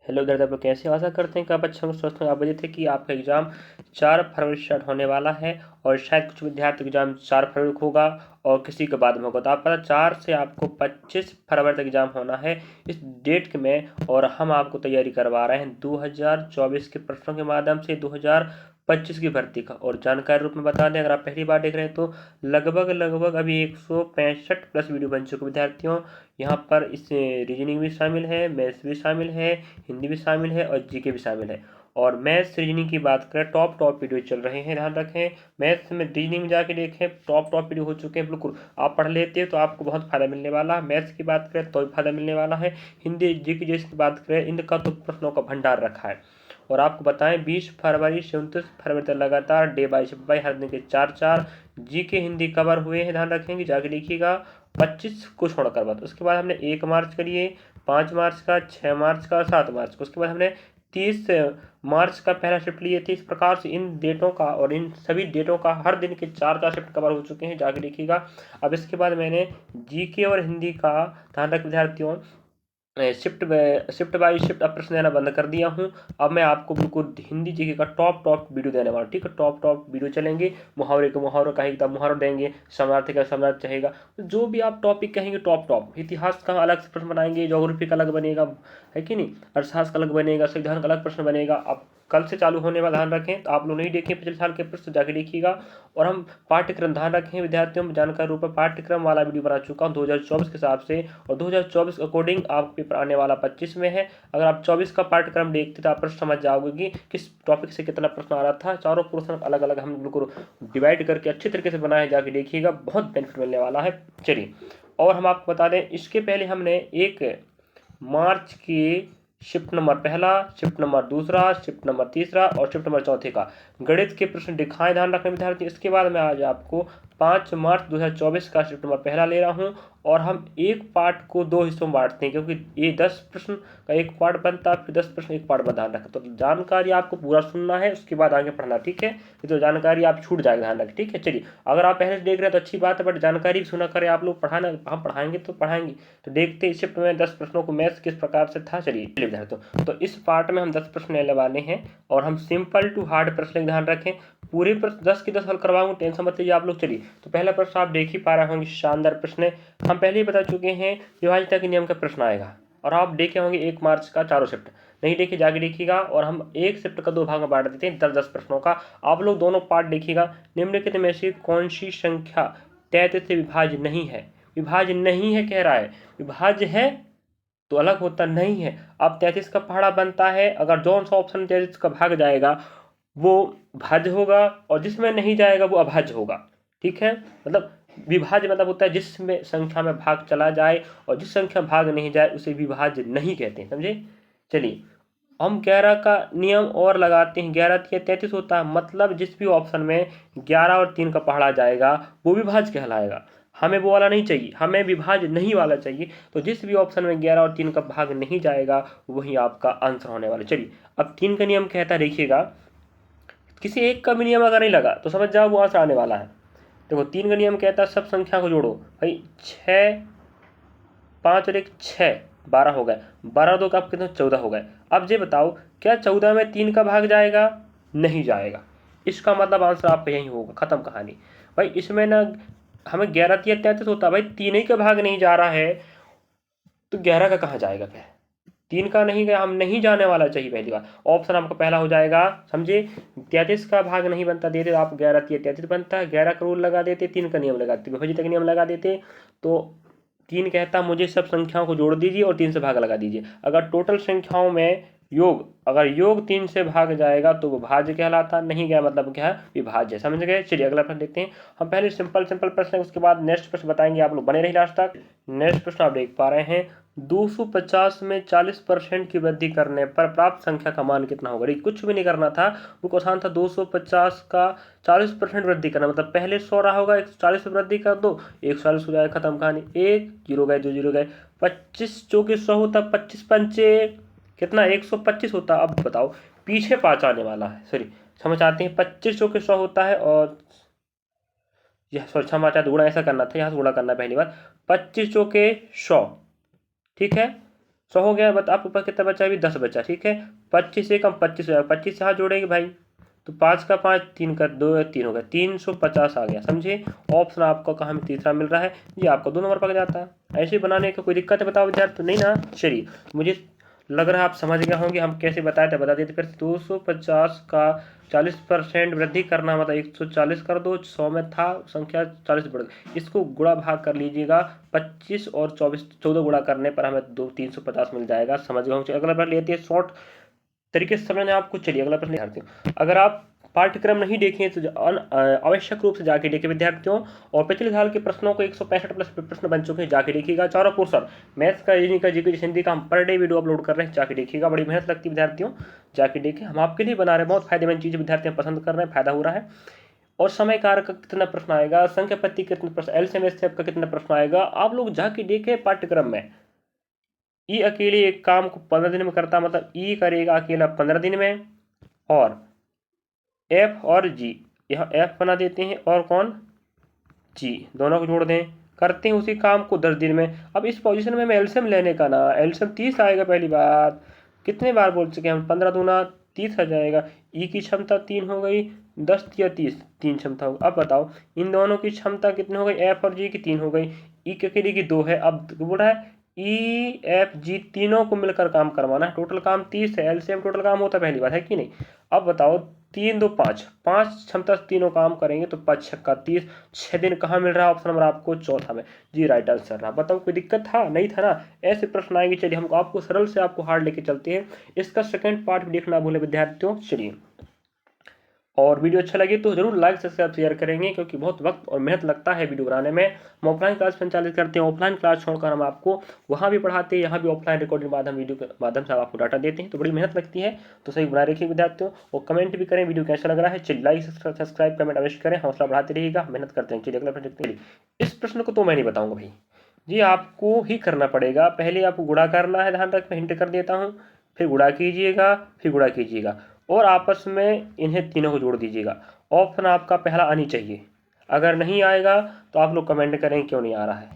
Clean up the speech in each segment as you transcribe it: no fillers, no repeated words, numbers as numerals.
Hello दर्द, आप लोग कैसे हो? आशा करते हैं कि आप अच्छा होंगे, स्वस्थ होंगे। आप बताइए थे कि आपका एग्ज़ाम 4 फरवरी स्टार्ट होने वाला है और शायद कुछ विद्यार्थी का एग्ज़ाम 4 फरवरी को होगा और किसी के बाद में होगा। तो आप पता 4 से आपको 25 फरवरी तक एग्ज़ाम होना है इस डेट में, और हम आपको तैयारी करवा रहे हैं 2024 के प्रश्नों के माध्यम से 2025 की भर्ती का। और जानकारी रूप में बता दें, अगर आप पहली बार देख रहे हैं तो लगभग अभी 165 प्लस वीडियो बन चुके विद्यार्थियों। यहाँ पर इस रीजनिंग भी शामिल है, मैथ्स भी शामिल है, हिंदी भी शामिल है और जीके भी शामिल है। और मैथ्स रीजनिंग की बात करें, टॉप वीडियो चल रहे हैं, ध्यान रखें। मैथ्स में रीजनिंग में जाके देखें, टॉप वीडियो हो चुके हैं। बिल्कुल आप पढ़ लेते हैं तो आपको बहुत फायदा मिलने वाला है। मैथ्स की बात करें तो भी फायदा मिलने वाला है। हिंदी जीके जैसे की बात करें, इनका तो प्रश्नों का भंडार रखा है। और आपको बताएं 20 फरवरी से 29 फरवरी तक लगातार day by shift by her दिन के 4 जीके हिंदी कवर हुए हैं, ध्यान रखेंगे, जाके देखिएगा। 25 को छोड़कर बात, उसके बाद हमने 1 मार्च करिए, 5 मार्च का, 6 मार्च का, 7 मार्च का, उसके बाद हमने 30 मार्च का पहला शिफ्ट लिए थे। इस प्रकार से इन डेटों का और इन सभी डेटों का हर दिन के 4 शिफ्ट कवर हो चुके हैं, जाके देखिएगा। अब इसके बाद मैंने जीके और हिंदी का, ध्यान रख विद्यार्थियों, शिफ्ट बाई शिफ्ट अब प्रश्न देना बंद कर दिया हूँ। अब मैं आपको बिल्कुल हिंदी जीके का टॉप वीडियो देने वाला हूँ, ठीक है। टॉप वीडियो चलेंगे, मुहावरे के मुहावरा कहेंगे तब मुहावरा देंगे, समानार्थी का समानार्थी चाहेगा, जो भी आप टॉपिक कहेंगे टॉप। इतिहास का अलग से प्रश्न बनाएंगे, ज्योग्राफी का अलग बनेगा, है कि नहीं, अर्थशास्त्र का अलग बनेगा, संविधान का अलग प्रश्न बनेगा। अब कल से चालू होने वाला, ध्यान रखें। तो आप लोग नहीं देखें पिछले साल के प्रश्न, जाके देखिएगा। और हम पाठ्यक्रम, ध्यान रखें विद्यार्थियों, जानकारी रूप में पाठ्यक्रम वाला वीडियो बना चुका हूँ 2024 के हिसाब से। और 2024 अकॉर्डिंग आप पेपर आने वाला 25 में है। अगर आप 24 का पाठ्यक्रम देखते तो आप प्रश्न समझ जाओगे कि किस टॉपिक से कितना प्रश्न आ रहा था। चारों प्रश्न अलग अलग हम बिल्कुल डिवाइड करके अच्छे तरीके से बनाए, जाके देखिएगा, बहुत बेनिफिट मिलने वाला है। चलिए, और हम आपको बता दें, इसके पहले हमने 1 मार्च की शिफ्ट नंबर पहला, शिफ्ट नंबर दूसरा, शिफ्ट नंबर तीसरा और शिफ्ट नंबर चौथे का गणित के प्रश्न दिखाएं, ध्यान रखने विद्यार्थी। इसके बाद मैं आज आपको 5 मार्च 2024 का शिफ्ट नंबर पहला ले रहा हूं। और हम एक पार्ट को 2 हिस्सों में बांटते हैं, क्योंकि ये 10 प्रश्न का एक पार्ट बनता है, फिर 10 प्रश्न एक पार्ट में, ध्यान रखें। तो जानकारी आपको पूरा सुनना है, उसके बाद आगे पढ़ना, ठीक है। तो जानकारी आप छूट जाएगा, ध्यान रखें, ठीक है। चलिए, अगर आप पहले से देख रहे हैं तो अच्छी बात है, बट जानकारी भी सुना करें आप लोग। पढ़ाना हम पढ़ाएंगे तो पढ़ाएंगे। तो देखते हैं इस शिफ्ट में 10 प्रश्नों को मैथ्स किस प्रकार से था। चलिए विद्यार्थियों, तो इस पार्ट में हम 10 प्रश्न लेने वाले हैं और हम सिंपल टू हार्ड प्रश्न, ध्यान रखें। पूरे प्रश्न 10 के 10 हल करवाऊंगा, टेंशन मत लीजिए आप लोग। चलिए, तो पहला प्रश्न आप देख ही पा रहे होंगे, शानदार प्रश्न है। हम पहले ही बता चुके हैं विभाज्यता के नियम का प्रश्न आएगा। और आप देखे होंगे 1 मार्च का चारों शिफ्ट, नहीं देखे जाके देखिएगा। और हम एक शिफ्ट का 2 भाग में बांट देते हैं 10 प्रश्नों का। आप लोग दोनों पार्ट देखिएगा। निम्नलिखित में से कौन सी संख्या 33 से विभाज्य नहीं है? विभाज्य नहीं है कह रहा है, विभाज्य है तो अलग होता नहीं है। अब 33 का पहाड़ा बनता है, अगर जौन सा ऑप्शन 33 का भाग जाएगा वो भाज्य होगा, और जिसमें नहीं जाएगा वो अभाज्य होगा, ठीक है। मतलब विभाज्य मतलब होता है जिसमें संख्या में भाग चला जाए, और जिस संख्या में भाग नहीं जाए उसे विभाज्य नहीं कहते हैं, समझे। चलिए, हम 11 का नियम और लगाते हैं। 11 या 33 होता है, मतलब जिस भी ऑप्शन में 11 और 3 का पहाड़ा जाएगा वो विभाज्य कहलाएगा। हमें वो वाला नहीं चाहिए, हमें विभाज्य नहीं वाला चाहिए। तो जिस भी ऑप्शन में 11 और 3 का भाग नहीं जाएगा वही आपका आंसर होने वाला। चलिए, अब 3 का नियम कहता है, देखिएगा, किसी एक का भी नियम अगर नहीं लगा तो समझ जाओ वो आंसर आने वाला है। देखो, 3 का नियम कहता है सब संख्या को जोड़ो। भाई 6, 5 और 1 6, 12 हो गए। 12 और 2 का आप कितने, 14 हो गए। अब ये बताओ, क्या 14 में 3 का भाग जाएगा? नहीं जाएगा। इसका मतलब आंसर आपका यही होगा, खत्म कहानी। भाई इसमें ना हमें 11 या 33 होता, भाई 3 ही का भाग नहीं जा रहा है तो 11 का कहाँ जाएगा? क्या 3 का नहीं गया, हम नहीं जाने वाला चाहिए, पहली बार ऑप्शन आपका पहला हो जाएगा, समझे। 33 का भाग नहीं बनता, देते आप 11 या 33 बनता है, 11 का रूल लगा देते, 3 का नियम लगाते, विभाज्यता का नियम लगा देते। तो 3 कहता मुझे सब संख्याओं को जोड़ दीजिए और 3 से भाग लगा दीजिए। अगर टोटल संख्याओं में योग, अगर योग 3 से भाग जाएगा तो वो भाज्य कहलाता, नहीं गया मतलब क्या है, विभाज्य, समझ गए। चलिए अगला प्रश्न देखते हैं। हम पहले सिंपल प्रश्न है, उसके बाद नेक्स्ट प्रश्न बताएंगे, आप लोग बने रहिए लास्ट तक। नेक्स्ट प्रश्न आप देख पा रहे हैं, 250 में 40% की वृद्धि करने पर प्राप्त संख्या का मान कितना होगा? कुछ भी नहीं करना था, वो आसान था। 250 का 40% वृद्धि करना, मतलब पहले 100 रहा होगा, 140 में वृद्धि कर दो, 140 हो जाएगा, खत्म कहानी। 1 जीरो गए, 2 जीरो गए। 25 चौके 100 होता, 25 पंचे कितना, 125 होता। अब बताओ, पीछे 5 आने वाला है, सॉरी समझ आते हैं, 25 चौके 100 होता है, और यह सॉरी क्षमा गुणा ऐसा करना था, यहाँ से गुणा करना पहली बार, 25 चौके 100, ठीक है। 100 हो गया, बट आपके पास कितना बचा? अभी 10 बचा, ठीक है। 25 से कम 25 हो जाएगा, 25 से हाथ जोड़ेंगे भाई, तो 5 का 5, 3 का 2, 3 हो गया, 350 आ गया, समझे। ऑप्शन आपको कहाँ में तीसरा मिल रहा है, ये आपको 2 नंबर पक जाता है। ऐसे बनाने का कोई दिक्कत है बताओ विद्यार्थी? नहीं ना। चलिए, मुझे लग रहा है आप समझ गए होंगे हम कैसे बताए थे, बता देते फिर। 250 का 40% वृद्धि करना, मतलब 140 कर दो, 100 में था संख्या 40 बढ़ गई, इसको गुणा भाग कर लीजिएगा। 25 और 24, 14 गुणा करने पर हमें 350 मिल जाएगा, समझ गए होंगे। अगला प्रश्न लेते हैं शॉर्ट तरीके से समझने आपको। चलिए अगला प्रश्न विद्यार्थियों, अगर आप पाठ्यक्रम नहीं देखें तो आवश्यक रूप से जाके देखें विद्यार्थियों। और पिछले साल के प्रश्नों को 165 प्लस प्रश्न बन चुके हैं, जाके देखिएगा। चारों पोर्शन मैथ्स का, रीजनिंग का, जीके, हिंदी का हम पर डे वीडियो अपलोड कर रहे हैं, जाके देखिएगा। बड़ी मेहनत लगती है विद्यार्थियों, जाके देखें। हम आपके लिए बना रहे हैं, बहुत फायदेमंद चीज़ विद्यार्थी पसंद कर रहे हैं, फायदा हो रहा है। और समय कारक का कितना प्रश्न आएगा, संख्या पत्ती कितने प्रश्न, एलसीएम का कितना प्रश्न आएगा, आप लोग जाके देखें पाठ्यक्रम में। ई अकेले एक काम को 15 दिन में करता, मतलब ई करेगा अकेला 15 दिन में, और एफ और जी, यहाँ एफ बना देते हैं और कौन, जी, दोनों को जोड़ दें, करते हैं उसी काम को 10 दिन में। अब इस पोजीशन में हमें एलसीएम लेने का ना, एलसीएम 30 आएगा पहली बात। कितने बार बोल चुके हैं हम, 15 दूना 30 आ जाएगा। ई की क्षमता 3 हो गई, 10 या 30, 3 क्षमता होगी। अब बताओ इन दोनों की क्षमता कितनी हो गई, एफ और जी की 3 हो गई, ई के अकेले की 2 है। अब बोल रहा है ई एफ जी तीनों को मिलकर काम करवाना है, टोटल काम 30 है, एलसीएम टोटल काम होता है, पहली बात है कि नहीं। अब बताओ 3 2 5, 5 क्षमता से तीनों काम करेंगे तो 5 छक्का 30, 6 दिन कहाँ मिल रहा है, ऑप्शन नंबर आपको चौथा में, जी राइट आंसर रहा। बताओ कोई दिक्कत था? नहीं था ना। ऐसे प्रश्न आएंगे। चलिए हम आपको सरल से आपको हार्ड लेके चलते हैं। इसका सेकंड पार्ट भी देखना भूले विद्यार्थियों। चलिए, और वीडियो अच्छा लगे तो जरूर लाइक सब्सक्राइब शेयर करेंगे, क्योंकि बहुत वक्त और मेहनत लगता है वीडियो बनाने में। हम ऑफलाइन क्लास संचालित करते हैं, ऑफलाइन क्लास छोड़कर हम आपको वहाँ भी पढ़ाते हैं, यहाँ भी ऑफलाइन रिकॉर्डिंग माध्यम वीडियो के माध्यम से आपको डाटा देते हैं, तो बड़ी मेहनत लगती है। तो सही बनाए रखिए विद्यार्थियों, और कमेंट भी करें वीडियो कैसा लग रहा है। चलिए लाइक सब्सक्राइब कमेंट अवश्य करें, हौसला बढ़ाते रहिएगा, मेहनत करते हैं। चलिए अगला प्रश्न देखते हैं। इस प्रश्न को तो मैं नहीं बताऊंगा भाई जी, आपको ही करना पड़ेगा। पहले आपको गुणा करना है, ध्यान रखना, हिंट कर देता हूँ। फिर गुणा कीजिएगा, फिर गुणा कीजिएगा, और आपस में इन्हें तीनों को जोड़ दीजिएगा। ऑप्शन आपका पहला आनी चाहिए, अगर नहीं आएगा तो आप लोग कमेंट करें क्यों नहीं आ रहा है।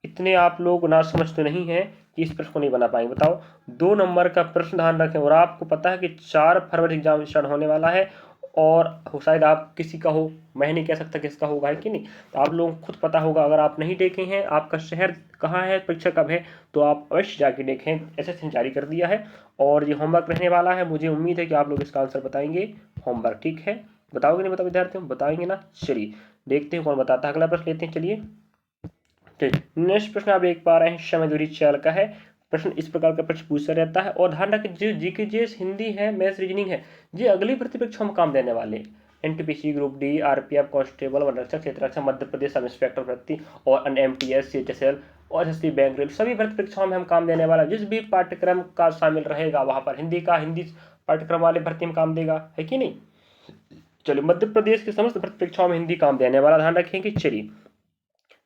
इतने आप लोग ना समझ तो नहीं है कि इस प्रश्न को नहीं बना पाएंगे। बताओ 2 नंबर का प्रश्न, ध्यान रखें। और आपको पता है कि 4 फरवरी एग्जाम स्टार्ट होने वाला है, और शायद आप किसी का हो, मैं नहीं कह सकता किसका होगा, है कि नहीं। तो आप लोगों को खुद पता होगा, अगर आप नहीं देखे हैं, आपका शहर कहाँ है, परीक्षा कब है, तो आप अवश्य जाके देखें। एसएससी ने जारी कर दिया है, और ये होमवर्क रहने वाला है। मुझे उम्मीद है कि आप लोग इसका आंसर बताएंगे, होमवर्क, ठीक है। बताओगे नहीं बताओ विद्यार्थियों, बताएंगे ना। चलिए देखते हैं कौन बताता है। अगला प्रश्न लेते हैं। चलिए नेक्स्ट प्रश्न आप देख पा रहे हैं, समय दूरी चाल का है प्रश्न। इस प्रकार का प्रश्न पूछा रहता है, और ध्यान रखें जो जीके जीएस हिंदी है, मैथ्स रीजनिंग है, ये अगली भर्ती परीक्षा में काम देने वाले। NTPC group D, RPF constable, one रक्षक, क्षेत्र रक्षक, मध्य प्रदेश सब इंस्पेक्टर भर्ती, और एमटीएस, सीएचएसएल और एसएससी बैंक रेल, सभी भर्ती परीक्षाओं में हम काम देने वाला। जिस भी पाठ्यक्रम का शामिल रहेगा वहां पर हिंदी पाठ्यक्रम वाले भर्ती में काम देगा, है कि नहीं। चलिए मध्य प्रदेश की समस्त भर्ती परीक्षाओं में हिंदी काम देने वाला, ध्यान रखेंगे। चलिए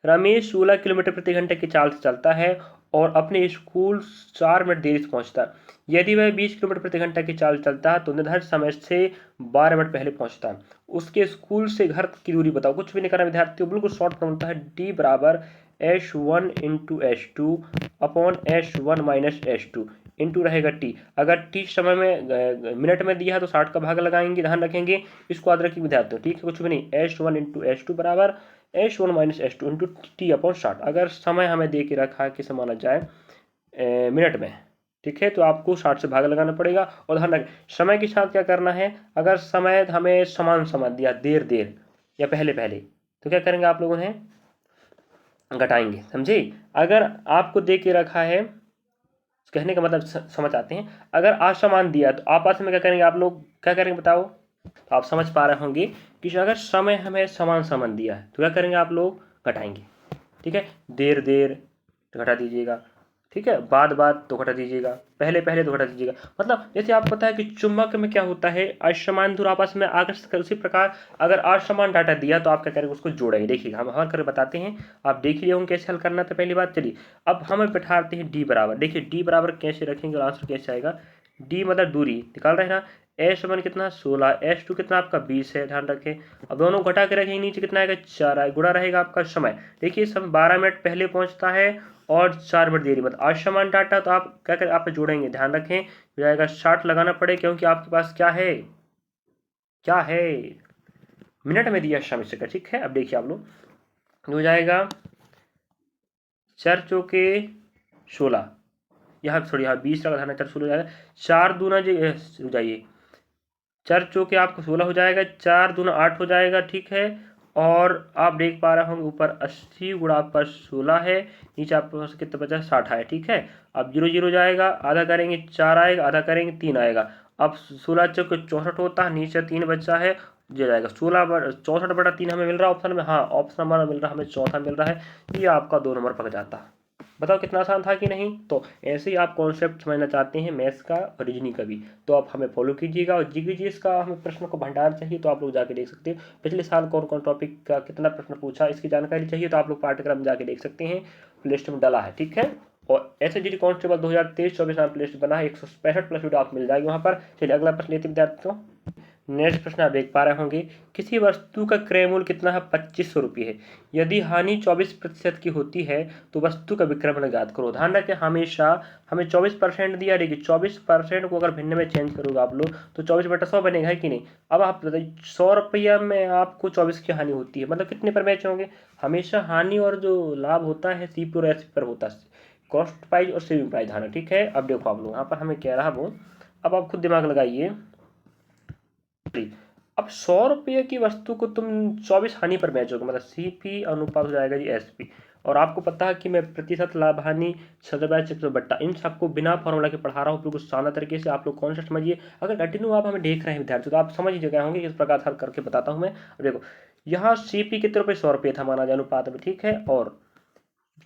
रमेश 16 किलोमीटर प्रति घंटे की चाल से चलता है और अपने स्कूल 4 मिनट देरी से पहुंचता है। यदि वह 20 किलोमीटर प्रति घंटे की चाल चलता है तो निर्धारित समय से 12 मिनट पहले पहुंचता है। उसके स्कूल से घर की दूरी बताओ। कुछ भी नहीं करना विद्यार्थियों, बिल्कुल शॉर्ट फॉर्मूला है, डी बराबर h1 into h2 upon h1 minus h2 into रहेगा टी। अगर टी समय में मिनट में दिया है तो 60 का भाग लगाएंगे, ध्यान रखेंगे, इसको याद रखिए विद्यार्थियों, ठीक है। कुछ भी नहीं, h1 इंटू h2 बराबर h1 minus h2 into T upon 60। अगर समय हमें दे के रखा है किसे माना जाए मिनट में, ठीक है, तो आपको 60 से भाग लगाना पड़ेगा। और ध्यान रखें समय के साथ क्या करना है, अगर समय हमें समान समय दिया, देर देर या पहले पहले, तो क्या करेंगे आप लोगों ने, घटाएंगे, समझे। अगर आपको दे के रखा है, कहने का मतलब समझ आते हैं, अगर असमान दिया तो आपस में क्या करेंगे आप लोग, क्या करेंगे बताओ। तो आप समझ पा रहे होंगे कि अगर समय हमें समान समान दिया है तो क्या करेंगे आप लोग, घटाएंगे, ठीक है। देर देर तो घटा दीजिएगा, ठीक है, बाद बाद तो घटा दीजिएगा, पहले पहले तो घटा दीजिएगा। मतलब जैसे आपको पता है कि चुंबक में क्या होता है, असमान दूर आपस में आकर्षित कर, उसी प्रकार अगर असमान डाटा दिया तो आप क्या करेंगे, उसको जोड़ेंगे। देखिए हम हल करके बताते हैं, आप देख लिए होंगे कैसे हल करना था। पहली बात, चलिए अब हम बैठाते हैं डी बराबर। देखिए डी बराबर कैसे रखेंगे और आंसर कैसे आएगा। डी मतलब दूरी निकाल रहे हैं ना, S1 कितना 16, S2 कितना आपका 20 है, ध्यान रखें। अब दोनों घटा के रखेंगे, नीचे कितना आएगा 4 आएगा, गुणा रहेगा आपका समय। देखिए समय 12 मिनट पहले पहुंचता है और 4 मिनट देरी, मतलब असमान डाटा, तो आप क्या करें, आप जोड़ेंगे, ध्यान रखें, हो जाएगा 60 लगाना पड़े, क्योंकि आपके पास क्या है, क्या है, मिनट में दिया समय से, ठीक है। अब देखिए आप लोग, हो जाएगा 4 चौके 16, यहाँ थोड़ी, यहाँ 20 लगा था, 4 16 हो जाएगा, 4 दूना हो जाइए, 4 चौके आपको 16 हो जाएगा, 4 दूना 8 हो जाएगा, ठीक है। और आप देख पा रहे होंगे ऊपर 80 गुणा पर 16 है, नीचे आपके पास कितना बचा 60 है, ठीक है। अब 0 0 जाएगा, आधा करेंगे 4 आएगा, आधा करेंगे 3 आएगा। अब 16 चौके 64 होता है, नीचे 3 बचा है, जो जाएगा 64/3 हमें मिल रहा है ऑप्शन में, हाँ ऑप्शन हमारा मिल रहा है, हमें चौथा मिल रहा है, ये आपका 2 नंबर पक जाता है। बताओ कितना आसान था कि नहीं। तो ऐसे ही आप कॉन्सेप्ट समझना चाहते हैं मैथ्स का और रीजनिंग का भी, तो आप हमें फॉलो कीजिएगा। और जीके का हमें प्रश्न को भंडार चाहिए तो आप लोग जाके देख सकते हैं, पिछले साल कौन कौन टॉपिक का कितना प्रश्न पूछा, इसकी जानकारी चाहिए तो आप लोग पाठ्यक्रम जाके देख सकते हैं, प्ले स्टोर में डाला है, ठीक है। और ऐसे जी कांस्टेबल 2023-24 में प्ले स्टोर बना है, 165 प्लस वीडियो आप मिल जाएगी वहाँ पर। चलिए अगला प्रश्न लेते विद्यार्थियों। नेक्स्ट प्रश्न आप देख पा रहे होंगे, किसी वस्तु का क्रय मूल्य कितना है, 2500 रुपये है। यदि हानि 24% की होती है तो वस्तु का विक्रय मूल्य ज्ञात करो। ध्यान रखें, हमेशा हमें 24% दिया, देखिए 24% को अगर भिन्न में चेंज करोगे आप लोग तो 24/100 बनेगा, है कि नहीं। अब आप बताइए 100 रुपया में आपको 24 की हानि होती है, मतलब कितने पर मैच होंगे। हमेशा हानि और जो लाभ होता है CP और SP पर होता है, कॉस्ट प्राइस और सेविंग प्राइस, ध्यान, ठीक है। अब देखो आप लोग यहाँ पर हमें कह रहा वो, अब आप खुद दिमाग लगाइए। अब 100 रुपये की वस्तु को तुम 24 हानि पर बेचोगे, मतलब CP अनुपात हो जाएगा जी SP। और आपको पता है कि मैं प्रतिशत लाभ हानि बट्टा इन सबको बिना फॉर्मूला के पढ़ा रहा हूँ, बिल्कुल शानदार तरीके से आप लोग कौन सा समझिए। अगर कंटिन्यू आप हमें देख रहे हैं विद्यार्थी तो आप समझ ही गए होंगे, किस प्रकार हल करके बताता हूँ मैं। देखो यहाँ CP कितने रुपये, 100 रुपये था माना जाए अनुपात में, ठीक है। और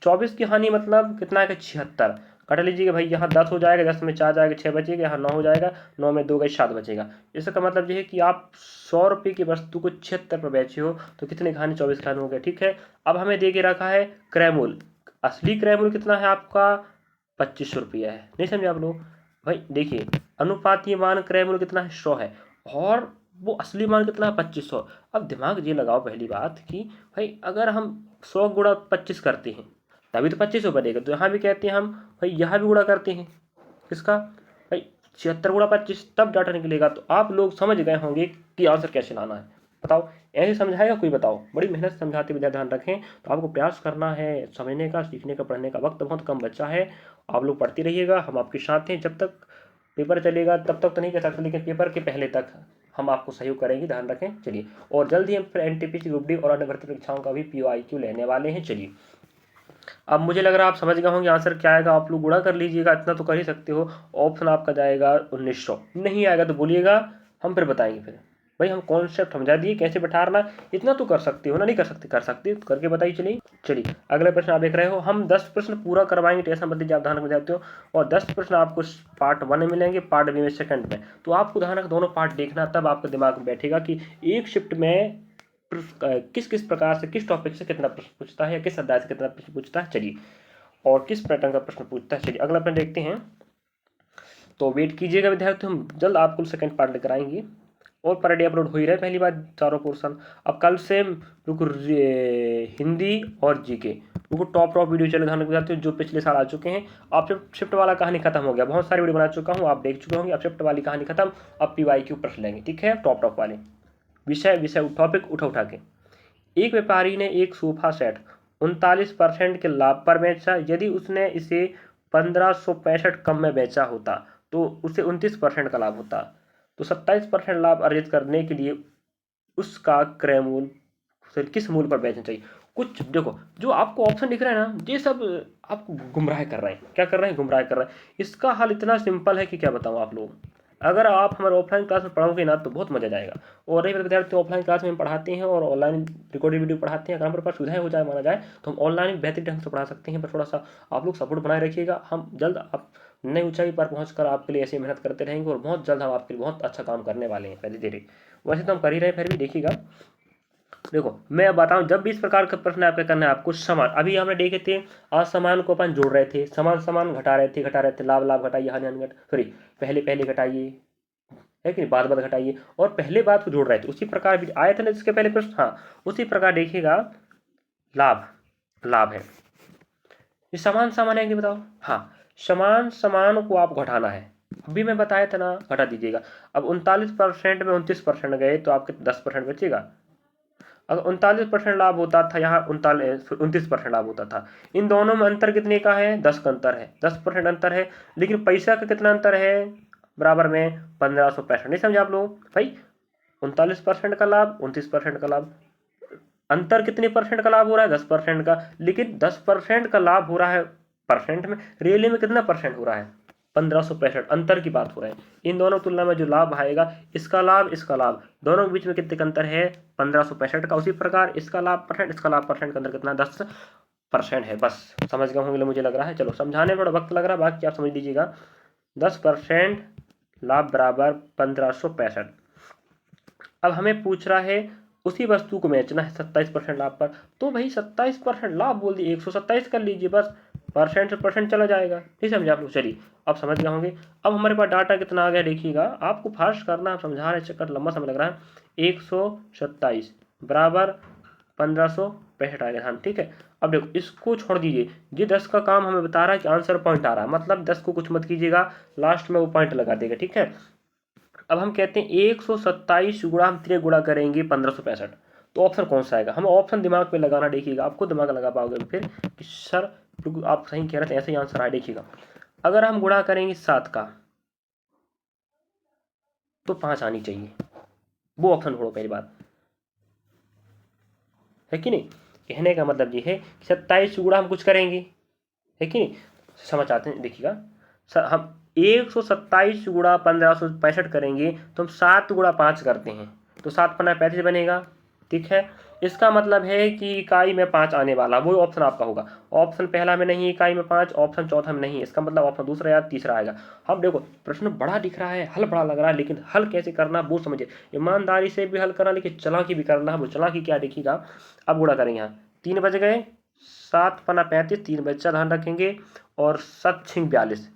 24 की हानि मतलब कितना है, 76। कट लीजिएगा भाई, यहाँ 10 हो जाएगा, 10 में 4 जाएगा 6 बचेगा, यहाँ 9 हो जाएगा, 9 में 2 गए 7 बचेगा। इसका मतलब ये है कि आप 100 रुपये की वस्तु को 76 पर बेचे हो तो कितने की हानि, 24 की हानि हो गया, ठीक है। अब हमें दे के रखा है क्रय मूल्य, असली क्रय मूल्य कितना है आपका 2500 रुपया है, नहीं समझे आप लोग। भाई देखिए अनुपातीय मान क्रय मूल्य कितना है 100 है, और वो असली मान कितना है 2500। अब दिमाग ये लगाओ पहली बात कि भाई अगर हम 100 गुणा 25 करते हैं तभी तो 2500 बनेगा, तो यहाँ भी कहते हैं हम भाई, यहाँ भी गुणा करते हैं किसका भाई 76 गुणा 25, तब डाटा निकलेगा। तो आप लोग समझ गए होंगे कि आंसर कैसे लाना है। बताओ ऐसे समझाएगा कोई, बताओ, बड़ी मेहनत से समझाते विद्यार्थी, ध्यान रखें। तो आपको प्रयास करना है समझने का, सीखने का, पढ़ने का, वक्त बहुत कम बचा है, आप लोग पढ़ते रहिएगा, हम आपके साथ हैं। जब तक पेपर चलेगा तब तक तो नहीं कह सकते, लेकिन पेपर के पहले तक हम आपको सहयोग करेंगे, ध्यान रखें। चलिए, और जल्द ही हम फिर NTPC ग्रुप डी और अन्य भर्ती परीक्षाओं का भी POIQ लेने वाले हैं। चलिए, अब मुझे लग रहा है आप समझ गए होंगे आंसर क्या आएगा, आप लोग गुणा कर लीजिएगा, इतना तो कर ही सकते हो। ऑप्शन आपका जाएगा 1900, नहीं आएगा तो बोलिएगा, हम फिर बताएंगे। फिर भाई हम कॉन्सेप्ट समझा दिए कैसे बैठाना, इतना तो कर सकते हो ना, नहीं कर सकते, कर सकते तो करके बताइए। चलिए चलिए अगला प्रश्न आप देख रहे हो, हम 10 प्रश्न पूरा करवाएंगे, टेंशन मत लीजिए, आप ध्यान रख जाते हो। और 10 प्रश्न आपको पार्ट 1 में मिलेंगे, पार्ट B में सेकंड में, तो आपको ध्यान रख दोनों पार्ट देखना, तब आपके दिमाग में बैठेगा कि एक शिफ्ट में किस किस प्रकार से किस टॉपिक से कितना प्रश्न पूछता है, या किस अध्याय से कितना प्रश्न पूछता है। चलिए, और किस पैटर्न का प्रश्न पूछता है। चलिए अगला प्रश्न देखते हैं, तो वेट कीजिएगा विद्यार्थी, हम जल्द आपको सेकंड पार्ट लेकर आएंगे। और पर डे अपलोड हो ही रहे, पहली बात चारों पोर्सन। अब कल से हिंदी और GK टॉप वीडियो चले, ध्यान विद्यार्थी जो पिछले साल आ चुके हैं। अब शिफ्ट वाला कहानी खत्म हो गया, बहुत सारी वीडियो बना चुका हूँ, आप देख चुके होंगे। अब शिफ्ट वाली कहानी खत्म, अब PYQ प्रश्न लेंगे, ठीक है, टॉप वाले विषय टॉपिक उठा के। एक व्यापारी ने एक सोफा सेट 39% के लाभ पर बेचा, यदि उसने इसे 1565 कम में बेचा होता तो उसे 29% का लाभ होता, तो 27% लाभ अर्जित करने के लिए उसका क्रय मूल्य फिर किस मूल्य पर बेचना चाहिए। कुछ देखो, जो आपको ऑप्शन दिख रहा है ना, ये सब आपको गुमराह कर रहे हैं, क्या कर रहे हैं, गुमराह कर रहे हैं। इसका हल इतना सिंपल है कि क्या बताऊं आप लोग, अगर आप हमारे ऑफलाइन क्लास में पढ़ोगे ना तो बहुत मजा जाएगा। और रही विद्यार्थी ऑफलाइन क्लास में हम पढ़ाते हैं और ऑनलाइन रिकॉर्डेड वीडियो पढ़ाते हैं, अगर हमारे पास सुविधाएं हो जाए माना जाए तो हम ऑनलाइन बेहतरीन ढंग से पढ़ा सकते हैं, पर थोड़ा सा आप लोग सपोर्ट बनाए रखिएगा। हम जल्द आप नई ऊंचाई पर पहुंचकर आपके लिए ऐसी मेहनत करते रहेंगे, और बहुत जल्द हम आपके लिए बहुत अच्छा काम करने वाले हैं, धीरे धीरे। वैसे तो हम कर ही रहे हैं, फिर भी देखिएगा। देखो मैं अब बताऊं, जब भी इस प्रकार का प्रश्न आपका करना है आपको समान, अभी हमने देखे थे असमान को अपन जोड़ रहे थे, समान समान घटा रहे थे, लाभ लाभ घटाइए, हानि हानि सॉरी पहले पहले घटाइए, है कि नहीं, बात बात घटाइए और पहले बात को जोड़ रहे थे। उसी प्रकार भी आया था ना जिसके पहले प्रश्न, हाँ उसी प्रकार देखिएगा लाभ, लाभ है ये समान समान है कि बताओ, हाँ समान समान को आप घटाना है। अभी मैं बताया था ना, घटा दीजिएगा। अब 39% में 29% गए तो आपके 10% बचेगा। अगर 39% लाभ होता था, यहाँ 29% लाभ होता था। इन दोनों में अंतर कितने का है, 10 का अंतर है, 10% अंतर है। लेकिन पैसा का कितना अंतर है, बराबर में 1565। नहीं समझे आप लोग भाई, 39% का लाभ, 29% का लाभ, अंतर कितने परसेंट का लाभ हो रहा है, 10% का। लेकिन 10% का लाभ हो रहा है परसेंट में, रियली में कितना परसेंट हो रहा है, 1565। अंतर की बात हो रहा है। इन दोनों तुलना में जो लाभ आएगा, इसका लाभ इसका लाभ, दोनों के बीच में कितने का अंतर है, 1565 का। उसी प्रकार इसका लाभ परसेंट, इसका लाभ परसेंट का अंतर कितना, 10% है। बस समझ गए होंगे मुझे लग रहा है। चलो समझाने में थोड़ा वक्त लग रहा है, बाकी आप समझ लीजिएगा। 10% लाभ बराबर 1565। अब हमें पूछ रहा है उसी वस्तु को बेचना है 27% लाभ पर, तो भाई 27% लाभ बोल दिए, 127 कर लीजिए बस, परसेंट से परसेंट चला जाएगा। ठीक समझे आप लोग, चलिए अब समझ गए होंगे। अब हमारे पास डाटा कितना आ गया देखिएगा, आपको फास्ट करना, आप समझा रहे चक्कर लंबा समय लग रहा है। 127 बराबर 1565 आ गया, हाँ ठीक है। अब देखो इसको छोड़ दीजिए, ये 10 का काम हमें बता रहा है कि आंसर पॉइंट आ रहा है, मतलब 10 को कुछ मत कीजिएगा, लास्ट में वो पॉइंट लगा देगा, ठीक है। अब हम कहते हैं 127 गुणा, हम त्रिय गुणा करेंगे 1565, तो ऑप्शन कौन सा आएगा, हमें ऑप्शन दिमाग पे लगाना, देखिएगा आपको दिमाग लगा पाओगे फिर कि सर बिल्कुल आप सही कह रहे थे, ऐसे ही आंसर आए। देखिएगा अगर हम गुणा करेंगे 7 का तो 5 आनी चाहिए, वो ऑप्शन ढूंढो पहली बात, है कि नहीं। कहने का मतलब ये है कि 27 गुणा हम कुछ करेंगे, है कि नहीं, समझ आते हैं। देखिएगा हम 127 गुणा 1565 करेंगे तो हम 7 गुणा 5 करते हैं, तो 7 पन्ना 35 बनेगा, ठीक है। इसका मतलब है कि इकाई में 5 आने वाला, वो ऑप्शन आपका होगा। ऑप्शन पहला में नहीं, इकाई में 5, ऑप्शन चौथा में नहीं, इसका मतलब ऑप्शन दूसरा या तीसरा आएगा। अब देखो प्रश्न बड़ा दिख रहा है, हल बड़ा लग रहा है, लेकिन हल कैसे करना वो समझे, ईमानदारी से भी हल करना, लेकिन चालाकी भी करना है। वो चालाकी क्या देखिएगा, अब गुणा करेंगे, यहाँ 3 बज गए, 7 पन्ना 35, 3 बच्चा ध्यान रखेंगे, और 7 छिंग 42,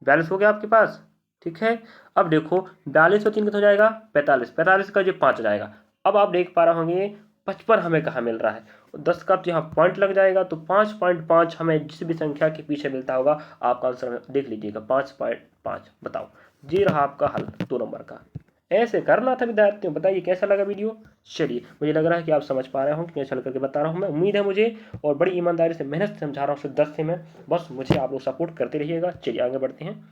42 हो गया आपके पास, ठीक है। अब देखो 42 और 3 कितना हो जाएगा, 45, 45 का जो 5 हो जाएगा। अब आप देख पा रहे होंगे 55 हमें कहाँ मिल रहा है, 10 का तो यहाँ पॉइंट लग जाएगा, तो 5.5 हमें जिस भी संख्या के पीछे मिलता होगा, आपका आंसर देख लीजिएगा 5.5। बताओ, ये रहा आपका हल 2 नंबर का। ऐसे करना था विद्यार्थियों। बताइए कैसा लगा वीडियो। चलिए मुझे लग रहा है कि आप समझ पा रहे हो कि चल करके बता रहा हूँ मैं, उम्मीद है मुझे, और बड़ी ईमानदारी से मेहनत से समझा रहा हूँ सिर्फ 10 से मैं, बस मुझे आप लोग सपोर्ट करते रहिएगा। चलिए आगे बढ़ते हैं।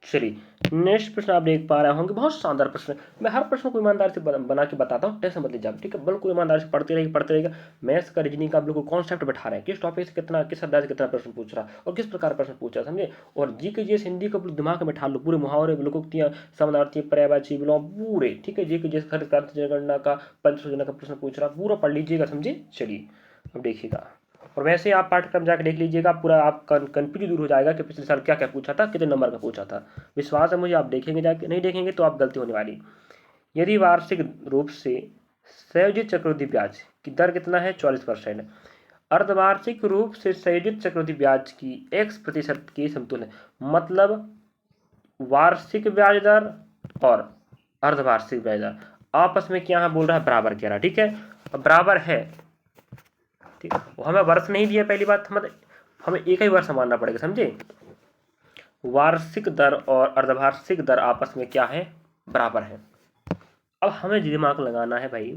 चलिए नेक्स्ट प्रश्न आप देख पा रहे होंगे, बहुत शानदार प्रश्न। मैं हर प्रश्न को ईमानदार से बना के बताता हूँ, टेंशन मत लीजिए आप, ठीक है। बिल्कुल ईमानदार से पढ़ते रहिएगा। मैथ्स का रीजनिंग का बिल्कुल कॉन्सेप्ट बैठा रहे हैं, किस टॉपिक से कितना, किस अध्याय से कितना प्रश्न पूछ रहा और किस प्रकार प्रश्न पूछ रहा, समझे। और जी के जी हिंदी को दिमाग में बैठा लो, पूरे मुहावरे, लोकोक्तियाँ, समानार्थी, पर्यायवाची, विलोम, पूरे, ठीक है। जी के जी जनगणना का, पंचसूचना का प्रश्न पूछ रहा, पूरा पढ़ लीजिएगा, समझे। चलिए अब देखिएगा, और वैसे आप पाठ्यक्रम जाकर देख लीजिएगा, पूरा आपका कंफ्यूज दूर हो जाएगा कि पिछले साल क्या क्या पूछा था, कितने नंबर का पूछा था। विश्वास है मुझे, आप देखेंगे जाके, नहीं देखेंगे तो आप गलती होने वाली। यदि वार्षिक रूप से संयोजित चक्रवृद्धि ब्याज की दर कितना है, 44%, अर्धवार्षिक रूप से संयोजित चक्रवृद्धि ब्याज की x% की समतुल्य, मतलब वार्षिक ब्याज दर और अर्धवार्षिक ब्याज दर आपस में क्या बोल रहा है, बराबर कह रहा है, ठीक है। बराबर है, ठीक, हमें वर्ष नहीं दिया पहली बात, हमें एक ही वर्ष मानना पड़ेगा, समझे। वार्षिक दर और अर्धवार्षिक दर आपस में क्या है, बराबर है। अब हमें दिमाग लगाना है भाई,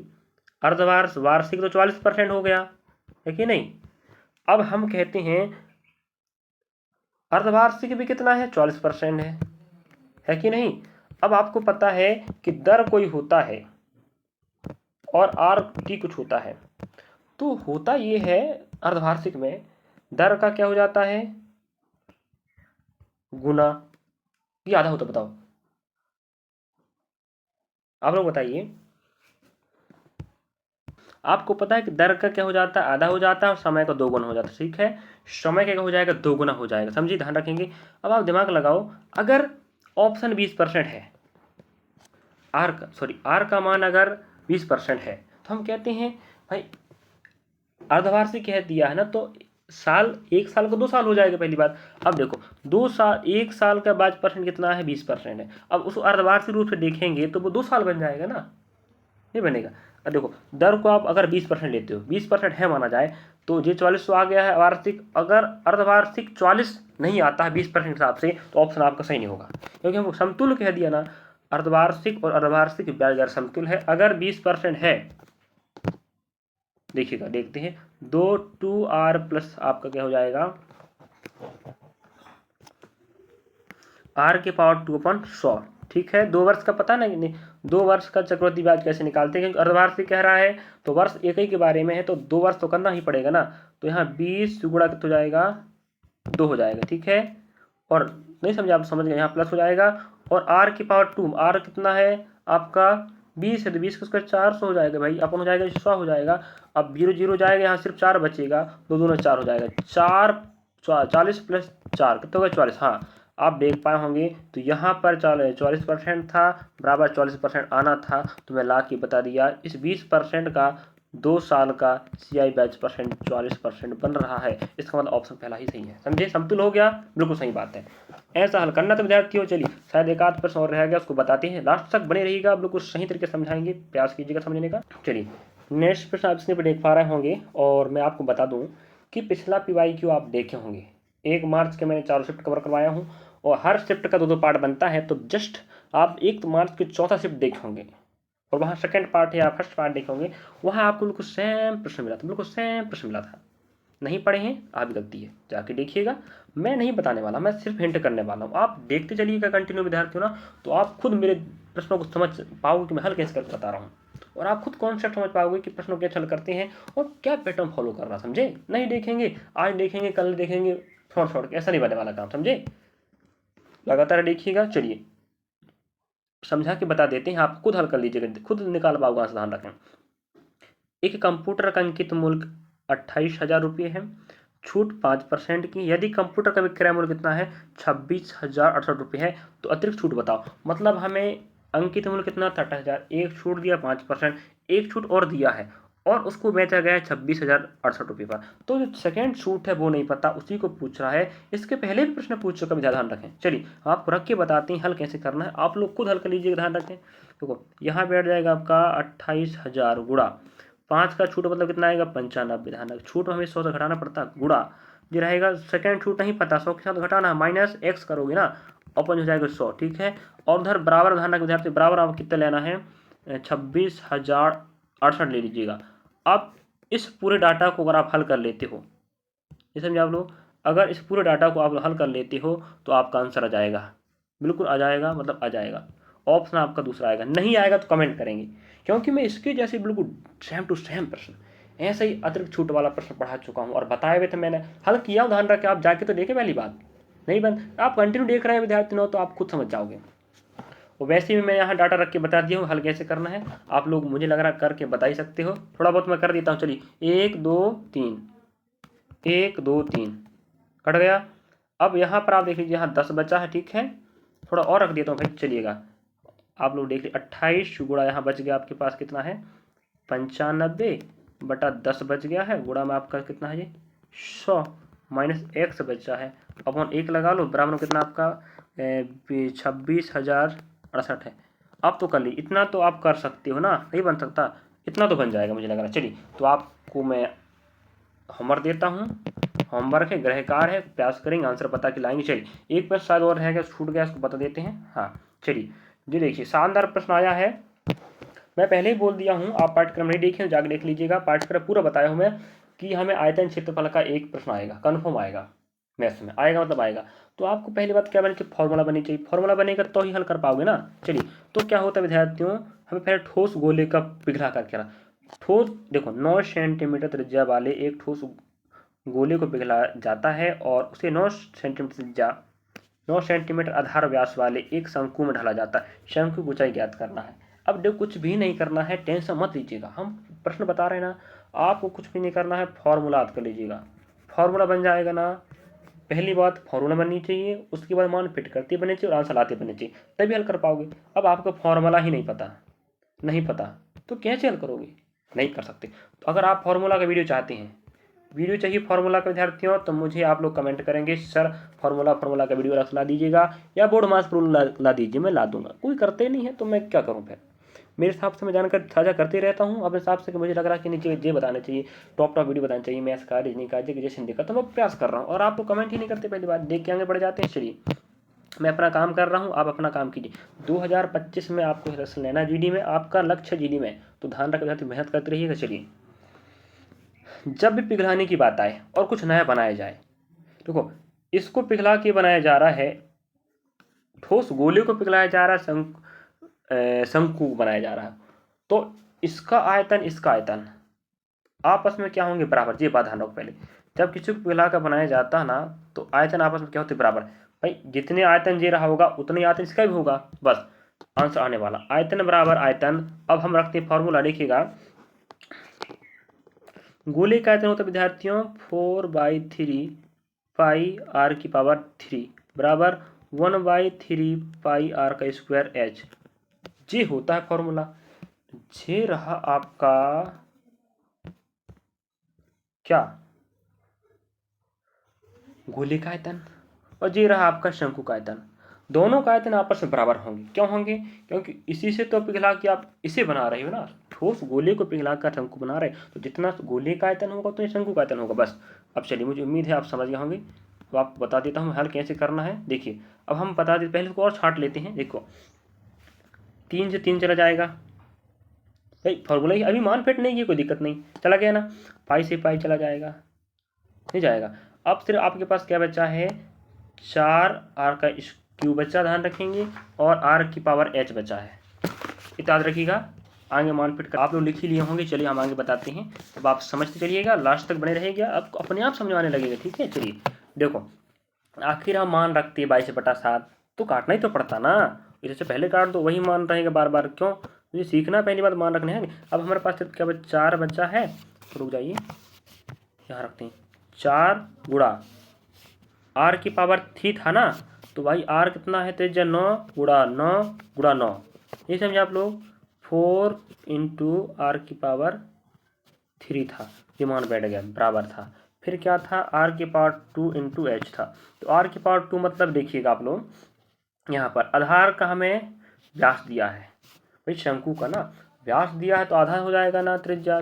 वार्षिक तो 44% हो गया, है कि नहीं। अब हम कहते हैं अर्धवार्षिक भी कितना है, 44% है कि नहीं। अब आपको पता है कि दर कोई होता है और आर टी कुछ होता है, तो होता ये है अर्धवार्षिक में दर का क्या हो जाता है, गुना, ये आधा होता, बताओ आप लोग बताइए। आपको पता है कि दर का क्या हो जाता है, आधा हो जाता है, और समय का 2 गुना हो जाता है, ठीक है। समय का क्या हो जाएगा, 2 गुना हो जाएगा, समझिए, ध्यान रखेंगे। अब आप दिमाग लगाओ, अगर ऑप्शन 20% है, आर का मान अगर 20% है, तो हम कहते हैं भाई अर्धवार्षिक कह दिया है ना, तो साल, 1 साल को 2 साल हो जाएगा पहली बात। अब देखो 1 साल का 22% कितना है? 20% है। अब उसको अर्धवार्षिक रूप से देखेंगे तो वो 2 साल बन जाएगा ना, नहीं बनेगा। अब देखो देखो को आप अगर 20% लेते हो, 20% है माना जाए, तो ये 4400 आ गया है वार्षिक। अगर अर्धवार्षिक 44 नहीं आता है 20% के हिसाब से, तो ऑप्शन आपका सही नहीं होगा, क्योंकि हमको समतुल्य कह दिया ना। अर्धवार्षिक और अर्धवार्षिक ब्याज दर समतुल्य है। अगर 20% है, देखिएगा देखते हैं, 2r प्लस आपका क्या हो जाएगा, r⁴ ठीक है। 2 वर्ष का पता नहीं, 2 वर्ष का चक्रवृद्धि ब्याज कैसे निकालते हैं, क्योंकि अर्धवार्षिक कह रहा है तो वर्ष एक ही के बारे में है, तो 2 वर्ष तो करना ही पड़ेगा ना। तो यहाँ 20 गुणा कितना हो जाएगा, 2 हो जाएगा, ठीक है। और नहीं समझे आप, समझ गए, यहाँ प्लस हो जाएगा। और r⁴ r कितना है आपका 20 है, तो 20 का स्क्वायर 400 हो जाएगा भाई, अपन हो जाएगा 100 हो जाएगा। अब 0 0 जाएगा, यहाँ सिर्फ 4 बचेगा, 2 दूना 4 हो जाएगा, 40 प्लस 4 कितना होगा, 44। हाँ, आप देख पाए होंगे, तो यहाँ पर 44% था, बराबर 44% आना था, तो मैं ला के बता दिया। इस 20% का 2 साल का CI बैच परसेंट 44% बन रहा है। इसका मतलब ऑप्शन पहला ही सही है, समझे, समतुल हो गया, बिल्कुल सही बात है। ऐसा हल करना तो विद्यार्थियों। चलिए, शायद एक आध प्रश्न और रह गया, उसको बताते हैं, लास्ट तक बने रहिएगा, बिल्कुल सही तरीके से समझाएंगे, प्रयास कीजिएगा समझने का। चलिए, नेक्स्ट प्रश्न आप स्क्रीन पर देख पा रहे होंगे, और मैं आपको बता दूं कि पिछला PYQ आप देखे होंगे। 1 मार्च के मैंने 4 शिफ्ट कवर करवाया हूँ, और हर शिफ्ट का 2 पार्ट बनता है, तो जस्ट आप 1 मार्च के चौथा शिफ्ट देखे होंगे, और वहाँ सेकंड पार्ट या फर्स्ट पार्ट देखे होंगे, वहाँ आपको बिल्कुल सेम प्रश्न मिला था, बिल्कुल सेम प्रश्न मिला था। नहीं पढ़े हैं, आप गलती है, जाके देखिएगा। मैं नहीं बताने वाला, मैं सिर्फ हिंट करने वाला हूँ, आप देखते चलिएगा कंटिन्यू विद्यार्थियों ना, तो आप खुद मेरे प्रश्नों को समझ पाओगे कि मैं हल कैसे करके बता रहा हूँ, और आप खुद कॉन्सेप्ट समझ पाओगे कि प्रश्नों कैसे हल करते हैं और क्या पैटर्न फॉलो कर रहा, समझे। नहीं देखेंगे, आज देखेंगे कल देखेंगे, छोड़ के ऐसा नहीं बनने वाला काम, समझे, लगातार देखिएगा। चलिए, समझा के बता देते हैं, आप खुद हल कर लीजिएगा, खुद निकाल पाओगे, ध्यान रखें। एक कंप्यूटर का अंकित मूल्य 28,000 रुपये है, छूट 5% की। यदि कंप्यूटर का विक्रय मूल्य कितना है, 26,068 रुपये है, तो अतिरिक्त छूट बताओ। मतलब हमें अंकित मूल्य कितना था, 28,000, एक छूट दिया 5%, एक छूट और दिया है, और उसको बेचा गया है 26,068 रुपये पर। तो जो सेकेंड छूट है वो नहीं पता, उसी को पूछ रहा है। इसके पहले भी प्रश्न पूछ चुका, ध्यान रखें। चलिए, आपको रख के बताते हैं हल कैसे करना है, आप लोग खुद हल कर लीजिएगा, ध्यान रखें। देखो, यहाँ बैठ जाएगा आपका 28,000 गुणा 5 का छूट, मतलब कितना आएगा, 95। ध्यान रखें, छूट में हमें 100 से घटाना पड़ता है, गुणा जो रहेगा सेकेंड छूट नहीं पता, 100 के साथ घटाना, माइनस x करोगे ना, अपन हो जाएगा 100, ठीक है। और उधर बराबर, ध्यान रखें विद्यार्थी, बराबर आप कितना लेना है, 26,068 ले लीजिएगा। अब इस पूरे डाटा को अगर आप हल कर लेते हो, ये समझे आप लोग, अगर इस पूरे डाटा को आप हल कर लेते हो तो आपका आंसर आ जाएगा, बिल्कुल आ जाएगा, मतलब आ जाएगा। ऑप्शन आपका दूसरा आएगा, नहीं आएगा तो कमेंट करेंगे, क्योंकि मैं इसके जैसे बिल्कुल सेम टू सेम प्रश्न, ऐसा ही अतिरिक्त छूट वाला प्रश्न पढ़ा चुका हूँ और बताए हुए थे, मैंने हल किया। ध्यान रखें, आप जाके तो देखें, पहली बात नहीं बन, आप कंटिन्यू देख रहे हैं विद्यार्थी हो, तो आप खुद समझ जाओगे। और वैसे भी मैं यहाँ डाटा रख के बता दिया हूँ हल कैसे करना है, आप लोग मुझे लग रहा करके बता ही सकते हो, थोड़ा बहुत मैं कर देता हूँ। चलिए, 1 2 3, 1 2 3 कट गया। अब यहाँ पर आप देख लीजिए, यहाँ 10 बचा है, ठीक है, थोड़ा और रख देता हूँ भाई, चलिएगा। आप लोग देख लीजिए, 28 गुणा यहाँ बच गया आपके पास कितना है, 95 बटा 10 बच गया है, गुणा में आपका कितना है, ये 100 माइनस x बचा है, अपन 1 लगा लो, बराबर में कितना आपका 26,068 है। अब तो कर ली, इतना तो आप कर सकते हो ना, नहीं बन सकता, इतना तो बन जाएगा मुझे लग रहा है। चलिए, तो आपको मैं होमवर्क देता हूँ, होमवर्क है, गृह कार्य है, प्रयास करेंगे, आंसर पता के लाएंगे। चलिए, एक प्रश्न शायद और है, छूट गया, उसको बता देते हैं। हाँ, चलिए जी, देखिए शानदार प्रश्न आया है, मैं पहले ही बोल दिया हूँ, आप पाठ्यक्रम नहीं देखें, जाकर देख लीजिएगा, पाठ्यक्रम पूरा बताया हूँ मैं कि हमें आयतन क्षेत्रफल का एक प्रश्न आएगा, कन्फर्म आएगा, मैथ्स में आएगा, मतलब आएगा। तो आपको पहली बात क्या बनी चाहिए, फॉर्मूला बनी चाहिए, फॉर्मूला बनेगा तो ही हल कर पाओगे ना। चलिए, तो क्या होता है विद्यार्थियों, हमें पहले ठोस गोले का पिघला करके ना, ठोस देखो 9 सेंटीमीटर त्रिज्या वाले एक ठोस गोले को पिघला जाता है, और उसे 9 सेंटीमीटर आधार व्यास वाले एक शंकु में ढाला जाता है। शंकु की ऊंचाई ज्ञात करना है। अब देखो, कुछ भी नहीं करना है, टेंशन मत लीजिएगा, हम प्रश्न बता रहे हैं ना, आपको कुछ भी नहीं करना है, फॉर्मूला याद कर लीजिएगा, फॉर्मूला बन जाएगा ना। पहली बात फॉर्मूला बननी चाहिए, उसके बाद मान फिट करते बनने चाहिए और आंसर लाते बनने चाहिए, तभी हल कर पाओगे। अब आपको फॉर्मूला ही नहीं पता, नहीं पता तो कैसे हल करोगे, नहीं कर सकते। तो अगर आप फॉर्मूला का वीडियो चाहते हैं वीडियो चाहिए फार्मूला का विद्यार्थियों, तो मुझे आप लोग कमेंट करेंगे सर फार्मूला का वीडियो ला दीजिएगा या बोर्ड मास रूल ला दीजिए, मैं ला दूंगा। कोई करते नहीं है तो मैं क्या करूँ फिर। मेरे हिसाब से मैं जानकर साझा करते रहता हूँ अपने हिसाब से कि मुझे लग रहा है कि नीचे ये बताना चाहिए, टॉप वीडियो बताना चाहिए, मैथ्स का, रीजनिंग का, जैसे हिंदी का, तो मैं प्रयास कर रहा हूँ और आप लोग कमेंट ही नहीं करते। पहली बात देख के आगे बढ़ जाते हैं। चलिए मैं अपना काम कर रहा हूँ, आप अपना काम कीजिए। 2025 में आपको रिजल्ट लेना जीडी में, आपका लक्ष्य जीडी में, तो ध्यान रख मेहनत करते रहिएगा। चलिए जब भी पिघलाने की बात आए और कुछ नया बनाया जाए, देखो इसको पिघला के बनाया जा रहा है, ठोस गोले को पिघलाया जा रहा है, शंकु बनाया जा रहा है, तो इसका आयतन इसका आयतन आपस में क्या होंगे, बराबर। ये बात ध्यान रखो पहले, जब किसी को पिघला कर बनाया जाता है ना तो आयतन आपस में क्या होते, बराबर। भाई जितने आयतन ये रहा होगा उतने आयतन इसका भी होगा, बस आंसर आने वाला आयतन बराबर आयतन। अब हम रखते हैं फॉर्मूला, देखिएगा गोले का आयतन होता है विद्यार्थियों 4/3 पाई आर की पावर 3 बराबर 1/3 पाई आर का स्क्वायर एच। ये होता है फॉर्मूला। ये रहा आपका क्या, गोले का आयतन, और ये रहा आपका शंकु का आयतन। दोनों का आयतन आपस में बराबर होंगे। क्यों होंगे, क्योंकि इसी से तो पिघला के आप इसे बना रहे हो ना, ठोस गोले को पिघला कर शंकु बना रहे, तो जितना गोले का आयतन होगा उतना शंकु का आयतन होगा, बस। अब चलिए मुझे उम्मीद है आप समझ गए होंगे, तो आपको बता देता हूँ हल कैसे करना है। देखिए अब हम बता देते, पहले इसको और छाट लेते हैं। देखो 3 से 3 चला जाएगा, भाई फॉर्मूला ही अभी मान फिट नहीं है, कोई दिक्कत नहीं, चला गया ना। पाई से पाई चला जाएगा, नहीं जाएगा। अब सिर्फ आपके पास क्या बचा है, 4 आर का क्यूब बचा, ध्यान रखेंगे, और आर की पावर एच बचा है, याद रखिएगा। आगे मान फिट कर आप लोग लिख ही लिए होंगे। चलिए हम आगे बताते हैं, अब आप समझते चलिएगा, लास्ट तक बने रहेगा, आपको अपने आप समझ आने लगेगा, ठीक है। चलिए देखो आखिर हम मान रखते हैं 22/7, तो काटना ही तो पड़ता ना, इससे पहले काट दो, वही मान रहेगा बार बार, क्यों, मुझे सीखना पहली बात मान रखना है। अब हमारे पास क्या 4 बचा है, रुक जाइए यहाँ रखते हैं, 4 गुणा आर की पावर 3 था ना, तो भाई आर कितना है, त्रिज्या 9 गुणा 9 गुणा 9, ये समझे आप लोग, 4 इंटू आर की पावर 3 था, ये मान बैठ गया, बराबर था। फिर क्या था, आर की पावर 2 इंटू एच था, तो आर की पावर 2 मतलब देखिएगा आप लोग, यहाँ पर आधार का हमें व्यास दिया है, भाई शंकु का ना व्यास दिया है, तो आधा हो जाएगा ना त्रिज्या,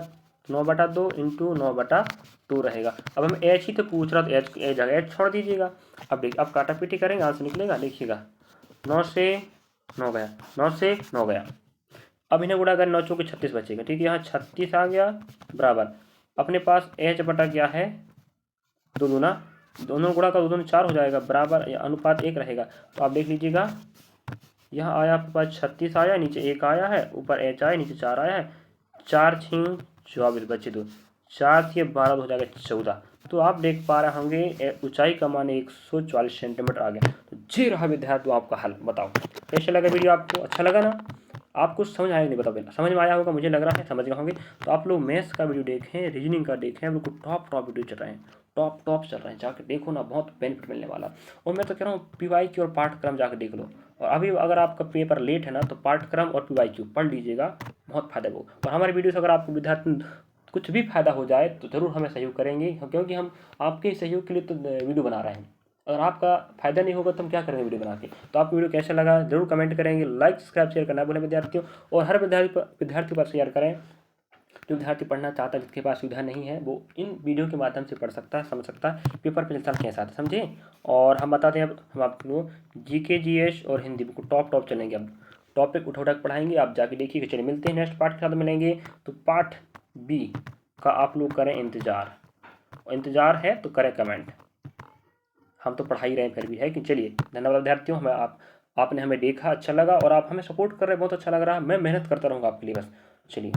9/2 इंटू 9/2 रहेगा। अब हम एच ही तो पूछ रहा, तो एच जगह एच छोड़ दीजिएगा। अब देखिए अब काटा पीटी करेंगे, आंसर निकलेगा, देखिएगा 9 से 9 गया, 9 से 9 गया। अब इन्हें गुणा कर 9 चौके 36 बचेगा, ठीक है, यहाँ 36 आ गया, बराबर अपने पास एच बटा क्या है, 2 दूना, दोनों गुणा का 2 दूना 4 हो जाएगा, बराबर अनुपात 1 रहेगा। तो आप देख लीजिएगा, यहाँ आया आपके पास 36 आया, नीचे 1 आया है, ऊपर एच आया, नीचे 4 आया है, 4 6 24 बचे 2, 4 से 12 हो जाएगा 14। तो आप देख पा रहे होंगे ऊंचाई का मान 140 सेंटीमीटर आ गया। तो ये रहा विद्यार्थी आपका हल। बताओ कैसे लगा वीडियो, आपको अच्छा लगा ना, आपको समझ आया नहीं, बताओ पहले, समझ में आया होगा, मुझे लग रहा है समझ गए होंगे। तो आप लोग मैथ्स का वीडियो देखें, रीजनिंग का देखें, हम लोग को टॉप वीडियो चल रहे हैं, टॉप चल रहे हैं, जाकर देखो ना, बहुत बेनिफिट मिलने वाला। और मैं तो कह रहा हूँ पीवाई क्यू और पाठ्यक्रम जाकर देख लो, और अभी अगर आपका पेपर लेट है ना तो पाठ्यक्रम और पीवाई क्यू पढ़ लीजिएगा, बहुत फायदा होगा। और हमारे वीडियो से अगर आपको विद्यार्थी कुछ भी फायदा हो जाए तो ज़रूर हमें सहयोग करेंगे, क्योंकि हम आपके सहयोग के लिए तो वीडियो बना रहे हैं। अगर आपका फायदा नहीं होगा तो हम क्या करेंगे वीडियो बना के। तो आपको वीडियो कैसा लगा जरूर कमेंट करेंगे, लाइक सब्सक्राइब शेयर करना भूलें विद्यार्थियों, और हर विद्यार्थी पर शेयर करें। जो विद्यार्थी पढ़ना चाहता है, जिसके पास सुविधा नहीं है, वो इन वीडियो के माध्यम से पढ़ सकता है, समझ सकता है, पेपर पे रिजल्ट के साथ, समझे। और हम बताते हैं, अब हम आपको जीके जीएस और हिंदी को टॉप चलेंगे, अब टॉपिक उठा पढ़ाएंगे, आप जाके देखिए। चलिए मिलते हैं नेक्स्ट पार्ट के साथ मिलेंगे। तो पार्ट बी का आप लोग करें इंतजार है तो करें कमेंट, हम तो पढ़ा ही रहे हैं फिर भी, है कि। चलिए धन्यवाद विद्यार्थियों, हमें आपने हमें देखा, अच्छा लगा, और आप हमें सपोर्ट कर रहे हैं, बहुत अच्छा लग रहा है, मैं मेहनत करता रहूँगा आपके लिए, बस। चलिए।